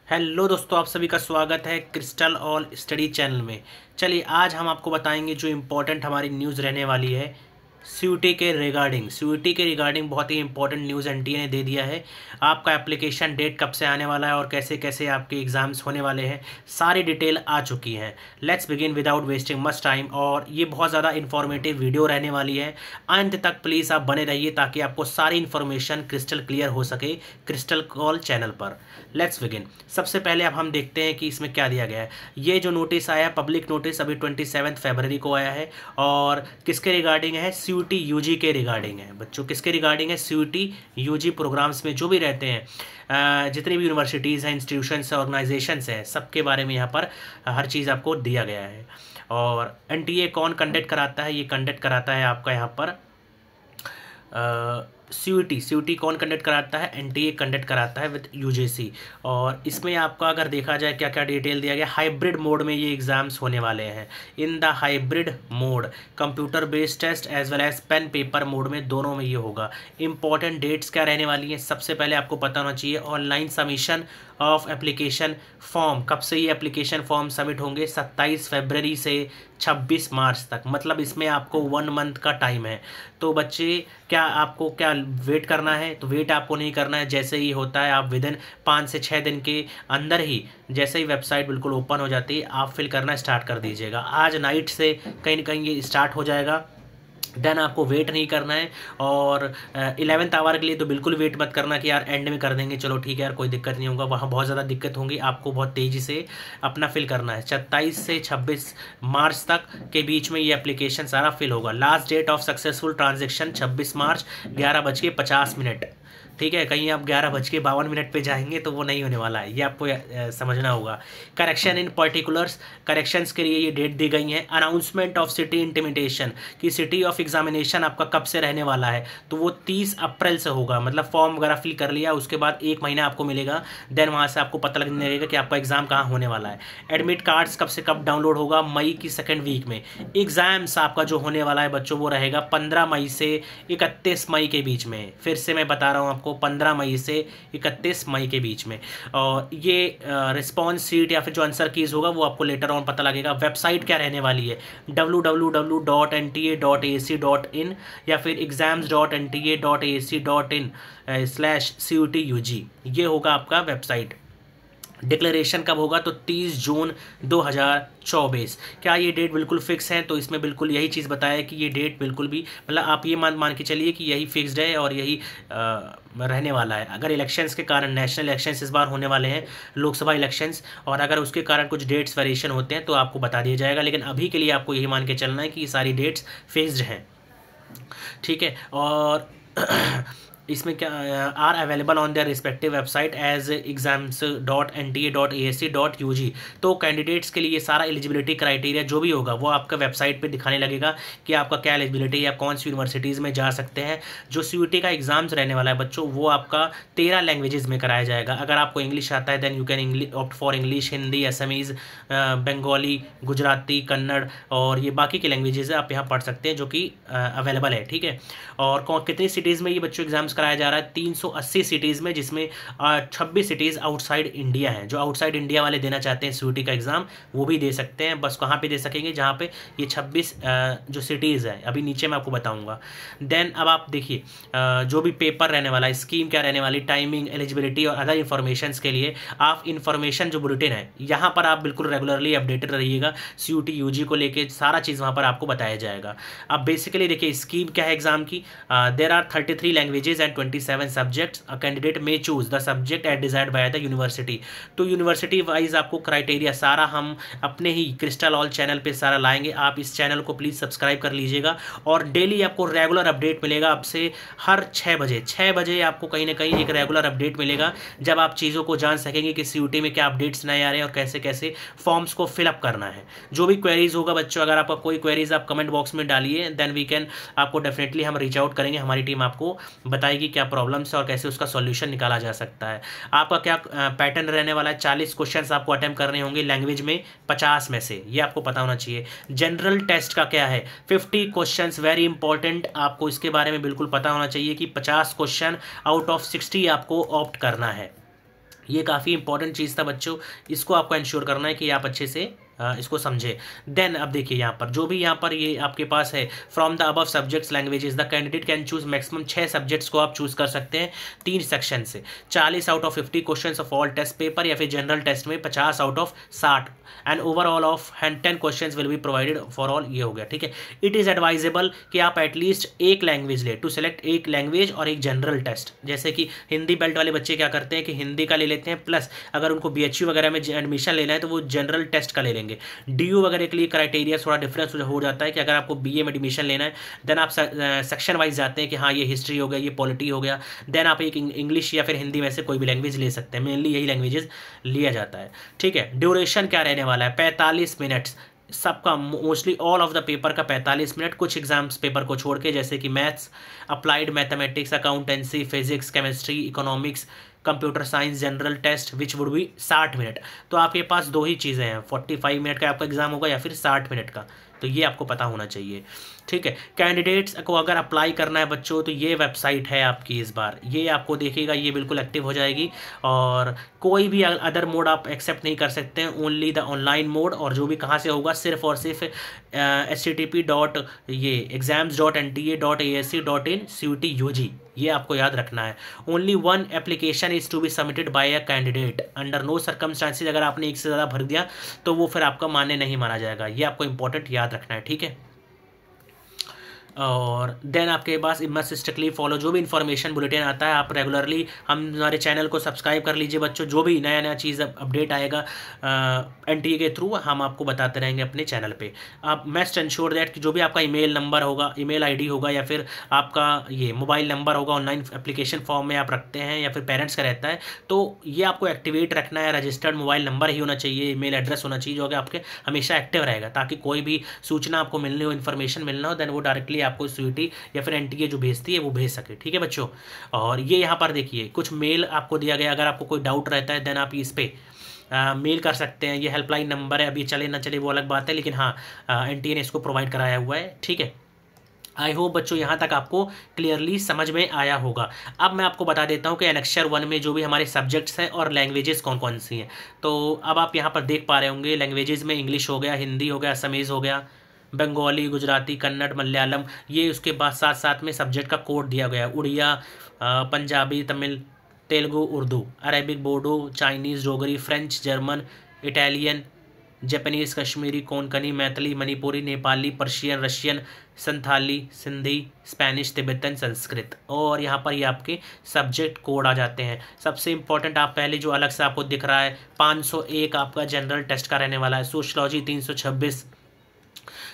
Hello दोस्तों, आप सभी का स्वागत है क्रिस्टल ऑल स्टडी चैनल में। चलिए आज हम आपको बताएंगे जो इम्पोर्टेंट हमारी न्यूज़ रहने वाली है सीयूटी के रिगार्डिंग बहुत ही इंपॉर्टेंट न्यूज़ एनटीए ने दे दिया है। आपका एप्लीकेशन डेट कब से आने वाला है और कैसे कैसे आपके एग्ज़ाम्स होने वाले हैं, सारी डिटेल आ चुकी है। Let's begin without wasting much time. और ये बहुत ज़्यादा इन्फॉर्मेटिव वीडियो रहने वाली है, अंत तक प्लीज़ आप बने रहिए ताकि आपको सारी इन्फॉर्मेशन क्रिस्टल क्लियर हो सके क्रिस्टल कॉल चैनल पर। Let's begin. सबसे पहले अब हम देखते हैं कि इसमें क्या दिया गया है। ये जो नोटिस आया है, पब्लिक नोटिस, अभी 27 फरवरी को आया है और किसके रिगार्डिंग है? सीयूटी यूजी के रिगार्डिंग है बच्चों। किसके रिगार्डिंग है? सीयूटी यूजी प्रोग्राम्स में जो भी रहते हैं, जितनी भी यूनिवर्सिटीज़ हैं, इंस्टीट्यूशंस हैं, ऑर्गेनाइजेशंस हैं, सबके बारे में यहाँ पर हर चीज़ आपको दिया गया है। और एनटीए कौन कंडक्ट कराता है? ये कंडक्ट कराता है आपका यहाँ पर सीयूटी कौन कंडक्ट कराता है? एनटीए कंडक्ट कराता है विद यूजीसी। और इसमें आपका अगर देखा जाए क्या क्या डिटेल दिया गया, हाइब्रिड मोड में ये एग्ज़ाम्स होने वाले हैं। In the hybrid mode computer based test as well as pen paper mode में, दोनों में ये होगा। इंपॉर्टेंट डेट्स क्या रहने वाली हैं? सबसे पहले आपको पता होना चाहिए online submission of application form. कब से ये एप्लीकेशन फॉर्म सबमिट होंगे? 27 फरवरी से 26 मार्च तक, मतलब इसमें आपको 1 मंथ का टाइम है। तो बच्चे क्या आपको क्या वेट करना है? तो वेट आपको नहीं करना है। जैसे ही होता है आप विदिन 5 से 6 दिन के अंदर ही, जैसे ही वेबसाइट बिल्कुल ओपन हो जाती है, आप फिल करना स्टार्ट कर दीजिएगा। आज नाइट से कहीं ना कहीं ये स्टार्ट हो जाएगा। देन आपको वेट नहीं करना है। और 11th आवर के लिए तो बिल्कुल वेट मत करना कि यार एंड में कर देंगे, चलो ठीक है यार कोई दिक्कत नहीं होगा। वहाँ बहुत ज़्यादा दिक्कत होंगी, आपको बहुत तेज़ी से अपना फिल करना है। 27 से 26 मार्च तक के बीच में ये एप्लीकेशन सारा फिल होगा। Last date of successful transaction 26 March 11:50। ठीक है, कहीं आप 11:52 पे जाएंगे तो वो नहीं होने वाला है, ये आपको समझना होगा। करेक्शन इन पर्टिकुलर्स, करेक्शंस के लिए ये डेट दी गई है। अनाउंसमेंट ऑफ सिटी इंटीमेशन कि सिटी ऑफ एग्जामिनेशन आपका कब से रहने वाला है, तो वो 30 अप्रैल से होगा। मतलब फॉर्म वगैरह फिल कर लिया, उसके बाद 1 महीना आपको मिलेगा। देन वहाँ से आपको पता लगने लगेगा कि आपका एग्जाम कहाँ होने वाला है। एडमिट कार्ड्स कब से कब डाउनलोड होगा? मई की 2nd वीक में। एग्जाम्स आपका जो होने वाला है बच्चों, वो रहेगा 15 मई से 31 मई के बीच में। फिर से मैं बता रहा हूँ आपको, 15 मई से 31 मई के बीच में। और ये रिस्पॉन्स सीट या फिर जो आंसर कीज होगा वो आपको लेटर ऑन पता लगेगा। वेबसाइट क्या रहने वाली है? www.nta.ac.in या फिर exams.nta.ac.in/CUTUG, ये होगा आपका वेबसाइट। डिक्लेरेशन कब होगा? तो 30 जून 2024। क्या ये डेट बिल्कुल फिक्स है? तो इसमें बिल्कुल यही चीज़ बताया कि ये डेट बिल्कुल भी, मतलब आप ये मान के चलिए कि यही फिक्स्ड है और यही रहने वाला है। अगर इलेक्शंस के कारण, नेशनल इलेक्शंस इस बार होने वाले हैं, लोकसभा इलेक्शंस, और अगर उसके कारण कुछ डेट्स वेरिएशन होते हैं तो आपको बता दिया जाएगा। लेकिन अभी के लिए आपको यही मान के चलना है कि ये सारी डेट्स फिक्स्ड हैं। ठीक है, और इसमें क्या are available on their respective website as exams.nta.ac.ug। तो कैंडिडेट्स के लिए सारा एलिजिबिलिटी क्राइटेरिया जो भी होगा वो आपका वेबसाइट पे दिखाने लगेगा कि आपका क्या एलिजिबिलिटी है, आप कौन सी यूनिवर्सिटीज़ में जा सकते हैं। जो सीयूटी का एग्ज़ाम्स रहने वाला है बच्चों, वो आपका 13 लैंग्वेजेस में कराया जाएगा। अगर आपको इंग्लिश आता है then you can opt for English, Hindi, Assamese, Bengali, Gujarati, Kannada और ये बाकी की लैंग्वेजेस आप यहाँ पढ़ सकते हैं जो कि अवेलेबल है। ठीक है, और कितनी सिटीज़ में ये बच्चों एग्जाम्स कराया जा रहा है? 380 सिटीज़ में, जिसमें 26 सिटीज़ आउटसाइड इंडिया हैं। जो आउटसाइड इंडिया वाले देना चाहते हैं सीयूटी का एग्ज़ाम, वो भी दे सकते हैं। बस कहाँ पे दे सकेंगे? जहाँ पे ये 26 जो सिटीज़ हैं, अभी नीचे मैं आपको बताऊँगा। देन अब आप देखिए जो भी पेपर रहने वाला है, स्कीम क्या रहने वाली, टाइमिंग, एलिजिबिलिटी और अदर इन्फॉर्मेशन के लिए आप इन्फॉर्मेशन जो बुलेटिन है यहाँ पर आप बिल्कुल रेगुलरली अपडेटेड रहिएगा। सीयूटी यूजी को लेके सारा चीज़ वहाँ पर आपको बताया जाएगा। अब बेसिकली देखिए स्कीम क्या है एग्जाम की। There are 33 languages and 27 subjects. A candidate may choose the subject at desired by the university. तो यूनिवर्सिटी वाइज आपको क्राइटेरिया सारा हम अपने ही क्रिस्टल ऑल चैनल पे सारा लाएंगे। आप इस चैनल को प्लीज़ सब्सक्राइब कर लीजिएगा और डेली आपको रेगुलर अपडेट मिलेगा। आपसे हर 6 बजे आपको कहीं ना कहीं एक रेगुलर अपडेट मिलेगा, जब आप चीज़ों को जान सकेंगे कि सीयूटी में क्या अपडेट्स नए आ रहे हैं और कैसे कैसे फॉर्म्स को फिलअप करना है। जो भी क्वेरीज होगा बच्चों, अगर आपका कोई क्वेरीज आप कमेंट बॉक्स में डालिए, देन वी कैन, आपको डेफिनेटली हम रीच आउट करेंगे। हमारी टीम आपको बताएगी क्या प्रॉब्लम्स है और कैसे उसका सॉल्यूशन निकाला जा सकता है। आपका क्या पैटर्न रहने वाला है? 40 क्वेश्चंस आपको अटेम्प्ट करने होंगे लैंग्वेज में 50 में से, ये आपको पता होना चाहिए। जनरल टेस्ट का क्या है? 50 क्वेश्चंस, वेरी इंपॉर्टेंट, आपको इसके बारे में बिल्कुल पता होना चाहिए कि 50 क्वेश्चन आउट ऑफ 60 आपको ऑप्ट करना है। ये काफ़ी इंपॉर्टेंट चीज़ था बच्चों, इसको आपको इंश्योर करना है कि आप अच्छे से इसको समझे। देन अब देखिए यहाँ पर जो भी यहाँ पर ये आपके पास है, from the above subjects languages the candidate can choose maximum 6 subjects को आप चूज कर सकते हैं 3 सेक्शन से। 40 out of 50 question of all test paper, या फिर जनरल टेस्ट में 50 out of 60, and overall of 10 question will be provided for all. ये हो गया, ठीक है। इट इज़ एडवाइजेबल कि आप एटलीस्ट एक लैंग्वेज ले, टू सेलेक्ट एक लैंग्वेज और एक जनरल टेस्ट। जैसे कि हिंदी बेल्ट वाले बच्चे क्या करते हैं कि हिंदी का ले लेते हैं, प्लस अगर उनको BHU वगैरह में एडमिशन लेना है तो वो जनरल टेस्ट का ले लेंगे। DU वगैरह के लिए क्राइटेरिया थोड़ा डिफरेंस हो जाता है कि अगर आपको BA में एडमिशन लेना है देन आप सेक्शन वाइज जाते हैं कि हाँ ये हिस्ट्री हो गया, ये पॉलिटी हो गया, देन आप एक इंग्लिश या फिर हिंदी में से कोई भी लैंग्वेज ले सकते हैं। मेनली यही लैंग्वेजेस लिया जाता है, ठीक है। ड्यूरेशन क्या रहने वाला है, 45 मिनट्स सबका, mostly all of the paper का 45 मिनट, कुछ एग्जाम्स पेपर को छोड़ के, जैसे कि maths, applied mathematics, accountancy, physics, chemistry, economics, computer science, general test which would be 60 minute. तो आपके पास दो ही चीज़ें हैं, 45 मिनट का आपका एग्जाम होगा या फिर 60 मिनट का, तो ये आपको पता होना चाहिए, ठीक है। कैंडिडेट्स को अगर अप्लाई करना है बच्चों तो ये वेबसाइट है आपकी, इस बार ये आपको देखिएगा, ये बिल्कुल एक्टिव हो जाएगी, और कोई भी अदर मोड आप एक्सेप्ट नहीं कर सकते हैं, ओनली द ऑनलाइन मोड। और जो भी कहाँ से होगा, सिर्फ और सिर्फ http://exams.nta.asc.in/CUT/UG, ये आपको याद रखना है। Only 1 application is to be submitted by a candidate under no circumstances. अगर आपने एक से ज़्यादा भर दिया तो वो फिर आपका मान्य नहीं माना जाएगा, ये आपको इंपॉर्टेंट याद रखना है, ठीक है। और देन आपके पास मस्ट स्ट्रिक्टली फॉलो, जो भी इन्फॉर्मेशन बुलेटिन आता है आप रेगुलरली हमारे चैनल को सब्सक्राइब कर लीजिए बच्चों। जो भी नया नया चीज़ अपडेट आएगा NTA के थ्रू हम आपको बताते रहेंगे अपने चैनल पे। आप मस्ट इंश्योर दैट कि जो भी आपका ईमेल नंबर होगा, ईमेल ID होगा, या फिर आपका ये मोबाइल नंबर होगा, ऑनलाइन एप्लीकेशन फॉर्म में आप रखते हैं या फिर पेरेंट्स का रहता है, तो ये आपको एक्टिवेट रखना है। रजिस्टर्ड मोबाइल नंबर ही होना चाहिए, ईमेल एड्रेस होना चाहिए, जो कि आपके हमेशा एक्टिव रहेगा, ताकि कोई भी सूचना आपको मिलनी हो, इन्फॉर्मेशन मिलना हो, देन वो डायरेक्टली आपको CUT या फिर NTA जो भेजती है वो भेज सके, ठीक है बच्चों। और ये यहाँ पर देखिए कुछ मेल आपको दिया गया, अगर आपको कोई डाउट रहता है देन आप इस पे मेल कर सकते हैं। ये हेल्पलाइन नंबर है, अभी चले ना चले वो अलग बात है, लेकिन हाँ NTA ने इसको प्रोवाइड कराया हुआ है, ठीक है। आई होप बच्चों यहाँ तक आपको क्लियरली समझ में आया होगा। अब मैं आपको बता देता हूँ कि एनेक्सर 1 में जो भी हमारे सब्जेक्ट्स हैं और लैंग्वेजेस कौन कौन सी हैं। तो अब आप यहाँ पर देख पा रहे होंगे, लैंग्वेजेस में इंग्लिश हो गया, हिंदी हो गया, असमीज़ हो गया, बंगाली, गुजराती, कन्नड़, मलयालम, ये उसके बाद साथ साथ में सब्जेक्ट का कोड दिया गया है। Odia, Punjabi, Tamil, Telugu, Urdu, Arabic, Bodo, Chinese, Dogri, French, German, Italian, Japanese, Kashmiri, Konkani, Maithili, Manipuri, Nepali, Persian, Russian, Santhali, Sindhi, Spanish, Tibetan, Sanskrit. और यहाँ पर ये आपके सब्जेक्ट कोड आ जाते हैं। सबसे इंपॉर्टेंट आप पहले जो अलग से आपको दिख रहा है 501 आपका जनरल टेस्ट का रहने वाला है, सोशलॉजी 326,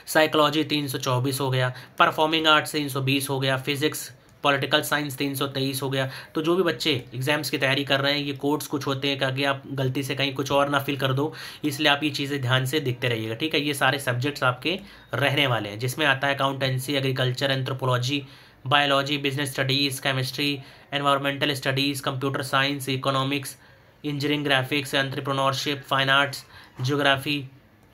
साइकोलॉजी 324 हो गया, परफॉर्मिंग आर्ट्स 320 हो गया, फिजिक्स, पॉलिटिकल साइंस 323 हो गया। तो जो भी बच्चे एग्जाम्स की तैयारी कर रहे हैं, ये कोड्स कुछ होते हैं ताकि आप गलती से कहीं कुछ और ना फिल कर दो, इसलिए आप ये चीज़ें ध्यान से देखते रहिएगा, ठीक है। ये सारे सब्जेक्ट्स आपके रहने वाले हैं, जिसमें आता है accountancy, agriculture, anthropology, biology, business studies, chemistry, environmental studies, computer science, economics, engineering, graphics, entrepreneurship, fine arts, geography,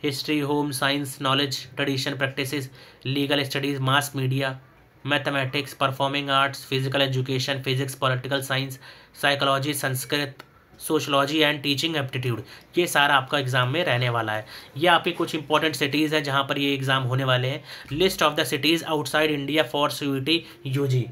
history, home science, knowledge, tradition, practices, legal studies, mass media, mathematics, performing arts, physical education, physics, political science, psychology, Sanskrit, sociology and teaching aptitude, ये सारा आपका exam में रहने वाला है। ये आपके कुछ इंपॉर्टेंट सिटीज़ हैं जहाँ पर ये एग्ज़ाम होने वाले हैं। List of the cities outside India for CUT/UG,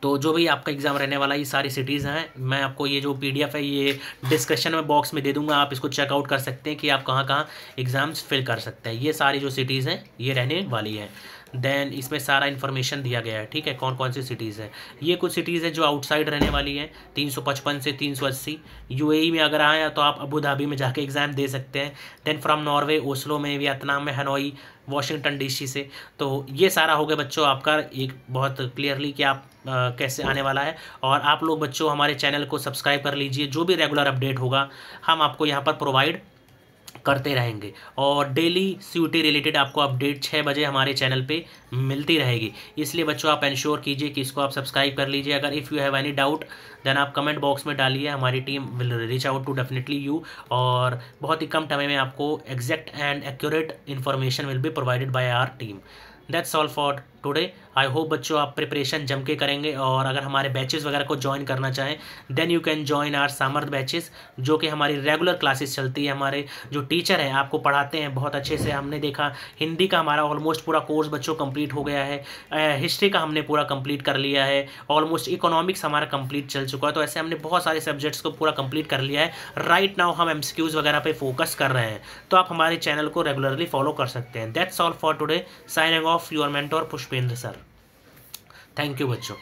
तो जो भी आपका एग्ज़ाम रहने वाला है ये सारी सिटीज़ हैं। मैं आपको ये जो PDF है ये डिस्क्रिप्शन में बॉक्स में दे दूंगा, आप इसको चेकआउट कर सकते हैं कि आप कहाँ कहाँ एग्ज़ाम्स फिल कर सकते हैं। ये सारी जो सिटीज़ हैं ये रहने वाली हैं। देन इसमें सारा इन्फॉर्मेशन दिया गया है, ठीक है, कौन कौन सी सिटीज़ हैं। ये कुछ सिटीज़ हैं जो आउटसाइड रहने वाली हैं, 355 से 380। UAE में अगर आए तो आप अबू धाबी में जाके एग्ज़ाम दे सकते हैं। देन फ्रॉम नॉर्वे, ओस्लो में, वियतनाम में, हनोई, वाशिंगटन DC से। तो ये सारा हो गया बच्चों आपका एक बहुत क्लियरली कि आप कैसे आने वाला है। और आप लोग बच्चों हमारे चैनल को सब्सक्राइब कर लीजिए, जो भी रेगुलर अपडेट होगा हम आपको यहाँ पर प्रोवाइड करते रहेंगे। और डेली CUT रिलेटेड आपको अपडेट 6 बजे हमारे चैनल पे मिलती रहेगी, इसलिए बच्चों आप इंश्योर कीजिए कि इसको आप सब्सक्राइब कर लीजिए। अगर if you have any doubt then आप कमेंट बॉक्स में डालिए, हमारी team will reach out to definitely you. और बहुत ही कम टाइम में आपको exact and accurate information will be provided by our team. That's all for today. I hope बच्चों आप प्रिपरेशन जम के करेंगे, और अगर हमारे बैचेस वगैरह को ज्वाइन करना चाहें then you can join our Samarth batches, जो कि हमारी रेगुलर क्लासेस चलती है। हमारे जो टीचर हैं आपको पढ़ाते हैं बहुत अच्छे से। हमने देखा हिंदी का हमारा ऑलमोस्ट पूरा कोर्स बच्चों कंप्लीट हो गया है, हिस्ट्री का हमने पूरा कंप्लीट कर लिया है, ऑलमोस्ट इकोनॉमिक्स हमारा कंप्लीट चल चुका है। तो ऐसे हमने बहुत सारे सब्जेक्ट्स को पूरा कंप्लीट कर लिया है। राइट नाउ हम एमसीक्यूज वगैरह पे फोकस कर रहे हैं, तो आप हमारे चैनल को रेगुलरली फॉलो कर सकते हैं। That's all for today, signing off your mentor Pushpendra sir. Thank you बच्चों।